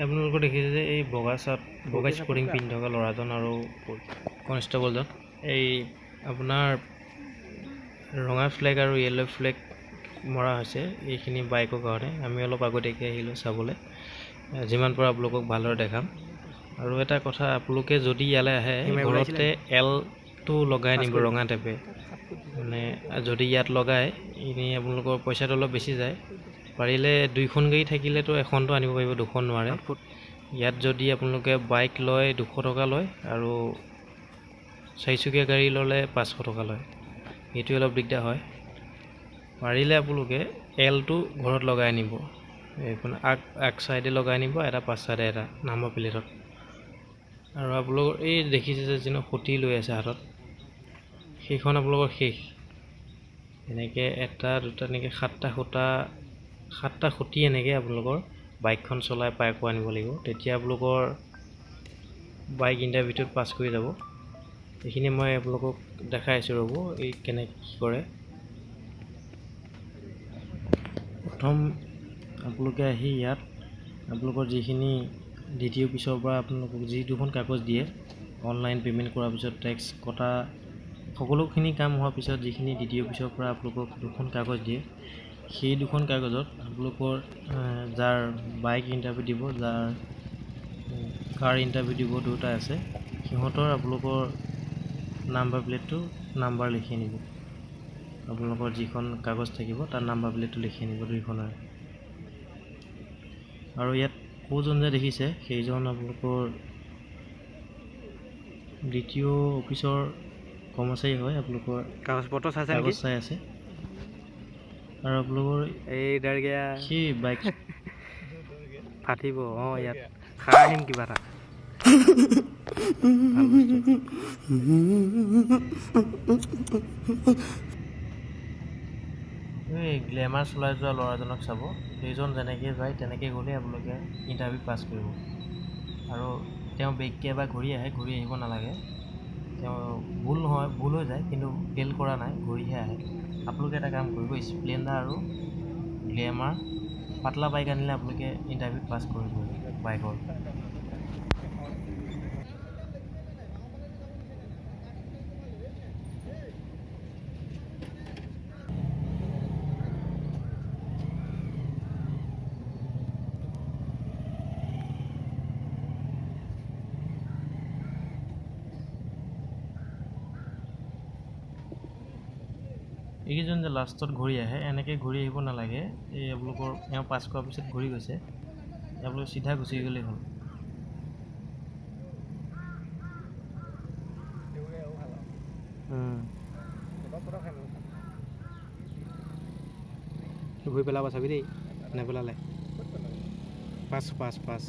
আপোনালোকে দেখিছে যে এই বগা স্পৰ্টিং পিন্ধি থকা ল'ৰাজন আৰু কনষ্টেবলজন এই আপোনাৰ ৰঙা ফ্লেগ আৰু য়েল্লো ফ্লেগ মৰা হৈছে এইখিনি বাইকৰ কাৰণে। আমি অলপ আগতীয়াকৈ আহিলোঁ চাবলৈ, যিমান পাৰোঁ আপোনালোকক ভালদৰে দেখাম। আৰু এটা কথা, আপোনালোকে যদি ইয়ালৈ আহে ঘৰতে এলটো লগাই নিব ৰঙা টেপে, মানে যদি ইয়াত লগায় এনেই আপোনালোকৰ পইচাটো অলপ বেছি যায়। পাৰিলে 2খন গাড়ী থাকিলেতো এখনটো আনিব পাৰিব, 2খন নোৱাৰে। ইয়াত যদি আপোনালোকে বাইক লয় 200 টকা লয় আৰু 4চকীয়া গাড়ী ল'লে 500 টকা লয়। এইটোৱে অলপ দিগদাৰ হয়। পাৰিলে আপোনালোকে এলটো ঘৰত লগাই আনিব, এইখন আগ চাইডে লগাই আনিব, এটা পাছ চাইডে এটা নাম্বাৰ প্লেটত। আৰু আপোনালোকৰ এই দেখিছে যে যিনো খুঁটি লৈ আছে হাতত, সেইখন আপোনালোকৰ শেষ। এনেকৈ 1 2 এনেকৈ 7টা খুঁটি এনেকৈ আপোনালোকৰ বাইকখন চলাই পাই আনিব লাগিব। তেতিয়া আপোনালোকৰ বাইক ইণ্টাৰভিউটোত পাছ কৰি যাব। এইখিনি মই আপোনালোকক দেখাই আছোঁ, ৰ'ব এই কেনেকৈ কি কৰে। প্ৰথম আপোনালোকে আহি ইয়াত আপোনালোকৰ যিখিনি দ্বিতীয় পিছৰ পৰা আপোনালোকক যি 2খন কাগজ দিয়ে, অনলাইন পে'মেণ্ট কৰাৰ পিছত টেক্স কটা সকলোখিনি কাম হোৱাৰ পিছত যিখিনি দ্বিতীয় পিছৰ পৰা আপোনালোকক 2খন কাগজ দিয়ে, সেই 2খন কাগজত আপোনালোকৰ যাৰ বাইক ইণ্টাৰভিউ দিব, যাৰ কাৰ ইণ্টাৰভিউ দিব, দুটা আছে, সিহঁতৰ আপোনালোকৰ নাম্বাৰ প্লেটটো নাম্বাৰ লিখি আনিব। আপোনালোকৰ যিখন কাগজ থাকিব তাৰ নাম্বাৰ প্লেটটো লিখি আনিব 2খনৰ। আৰু ইয়াত কোজন যে দেখিছে সেইজন আপোনালোকৰ দ্বিতীয় অফিচৰ কৰ্মচাৰী হয়। আপোনালোকৰ কাগজ পত্ৰ চাই আছে। আৰু আপোনালোকৰ এই ডাৰগীয়া সেই বাইক ফাটিব। ইয়াত খাই আহিম কিবা এটা। এই গ্লেমাৰ চলাই যোৱা ল'ৰাজনক চাব, সেইজন যেনেকৈ যায় তেনেকৈ গ'লে আপোনালোকে ইণ্টাৰভিউ পাছ কৰিব। আৰু তেওঁ বেগকৈ এবাৰ ঘূৰি আহিব নালাগে। তেওঁ ভুল হৈ যায়, কিন্তু ফেইল কৰা নাই, ঘূৰিহে আহে। আপোনালোকে এটা কাম কৰিব, স্প্লেণ্ডাৰ আৰু গ্লেমাৰ পাতলা বাইক আনিলে আপোনালোকে ইণ্টাৰভিউত পাছ কৰিব বাইকৰ। এইকেইজন যে লাষ্টত ঘূৰি আহে, এনেকৈ ঘূৰি আহিব নালাগে। এই আপোনালোকৰ এওঁ পাছ কৰাৰ পিছত ঘূৰি গৈছে, আপোনালোকে চিধা গুচি গ'লেই হ'ল। ঘূৰি পেলাব চাবি দেই, নেপেলালে পাছ।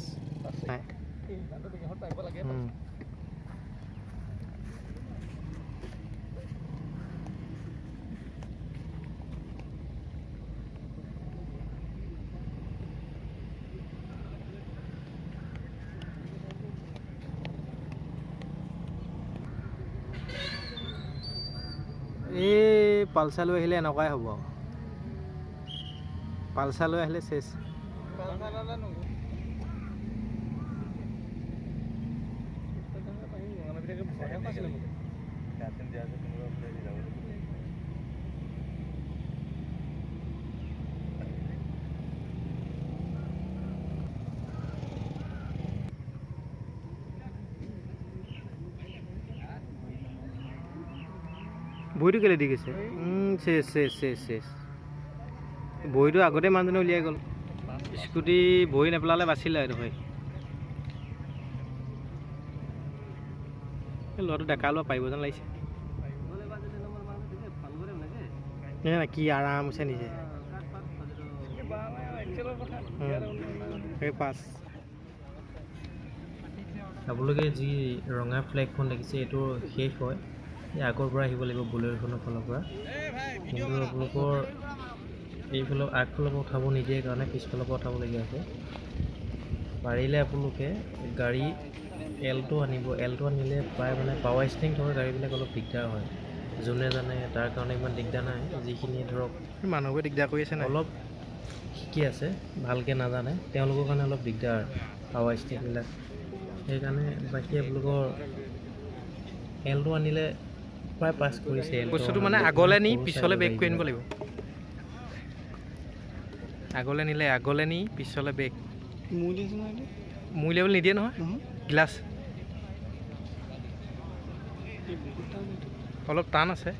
এই পালচাৰ লৈ আহিলে এনেকুৱাই হ'ব। পালচাৰ লৈ আহিলে চেচ। বহীটো কেলৈ দি গৈছে? চেচ। বহীটো আগতে মানুহজনে উলিয়াই গ'ল। স্কুটি বহী নেপেলালে বাচিলে এইটো হয়। ল'ৰাটো ডেকা লোৱা পাৰিব যেন লাগিছে। কি আৰাম হৈছে নিজে। পাছ। আপোনালোকে যি ৰঙা ফ্লেগখন দেখিছে এইটো শেষ হয়। এই আগৰ পৰা আহিব লাগিব বুলেৰোখনৰ ফালৰ পৰা, কিন্তু আপোনালোকৰ এইফালৰ আগফালৰ পৰা উঠাব নিদিয়ে কাৰণে পিছফালৰ পৰা উঠাবলগীয়া আছে। পাৰিলে আপোনালোকে গাড়ী এলটো আনিব। এলটো আনিলে প্ৰায় মানে পাৱাৰ ষ্টিং থকা গাড়ীবিলাক অলপ দিগদাৰ হয়। যোনে জানে তাৰ কাৰণে ইমান দিগদাৰ নাই। যিখিনি ধৰক মানুহবোৰে দিগদাৰ কৰি আছে, অলপ শিকি আছে, ভালকৈ নাজানে, তেওঁলোকৰ কাৰণে অলপ দিগদাৰ। পাৱাৰ ষ্টিকবিলাক সেইকাৰণে বাকী আপোনালোকৰ এলটো আনিলে প্ৰায় পাছ কৰিছে বস্তুটো মানে আগলৈ নি পিছলৈ বেক কৰি আনিব লাগিব আগলৈ নিলে আগলৈ নি পিছলৈ বেক মুই লেবেল নিদিয়ে নহয় গ্লাছ অলপ টান আছে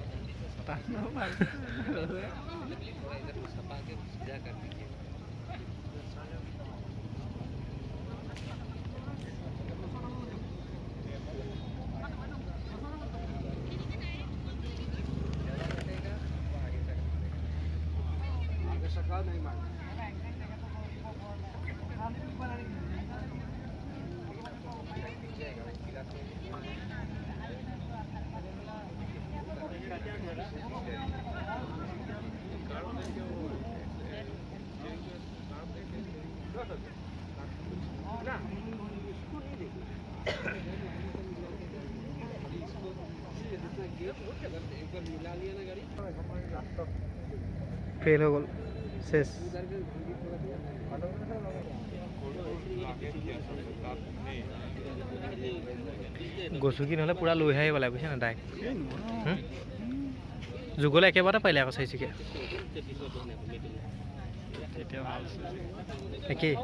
ফেল হৈ গ'ল শেষ গছুকি নহ'লে পূৰা লৈ আহিব লাগে বুজিছা না ডাইৰেক্ট যুগলে একেবাৰতে পাৰিলে আকৌ চাইছিকে একেই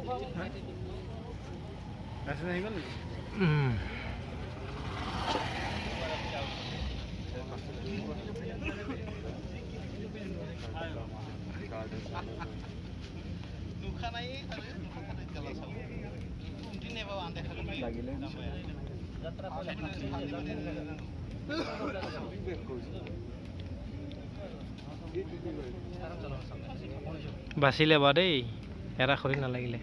বাচিলে বাৰু দেই এটা খৰি নালাগিলে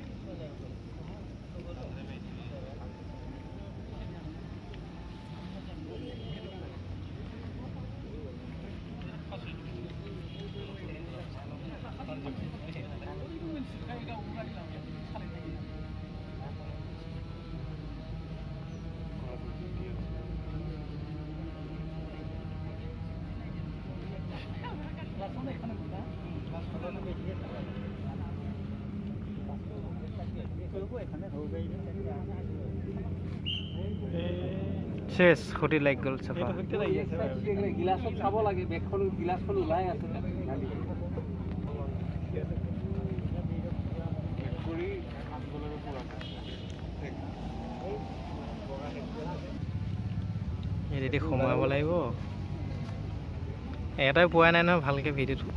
শেষ খটি লাগি গ'ল চাফা গিলাচত চাব লাগে বেগখন গিলাচখন ওলাই আছে এদিকে সোমাব লাগিব এটাই পোৱা নাই নহয় ভালকৈ ভিডিঅ'টো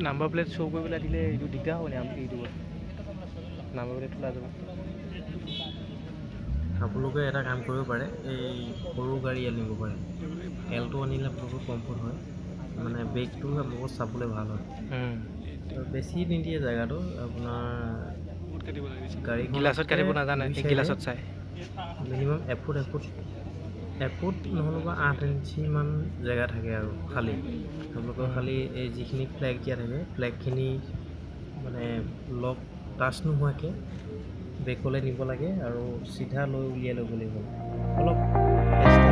নাম্বাৰ প্লেট শ্ব' কৰিবলৈ দিলে এইটো দিগদাৰ হ'ব নি ইউটিউবত নাম্বাৰ প্লেট ওলাই যাব আপোনালোকে এটা কাম কৰিব পাৰে এই সৰু গাড়ী আনিব পাৰে এলটো আনিলে বহুত কমফৰ্ট হয় মানে বেগটো বহুত চাবলৈ ভাল হয় আৰু বেছি নিদিয়ে জেগাটো আপোনাৰ গাড়ী গিলাচত কাটিব নাজানে গিলাচত চাই মিনিমাম এফুট নহ'লে বা 8 ইঞ্চিমান জেগা থাকে আৰু খালী আপোনালোকৰ খালী এই যিখিনি ফ্লেগ দিয়া থাকে ফ্লেগখিনি মানে লক টাচ নোহোৱাকৈ বেকলৈ নিব লাগে আৰু চিধা লৈ উলিয়াই ল'ব লাগিব অলপ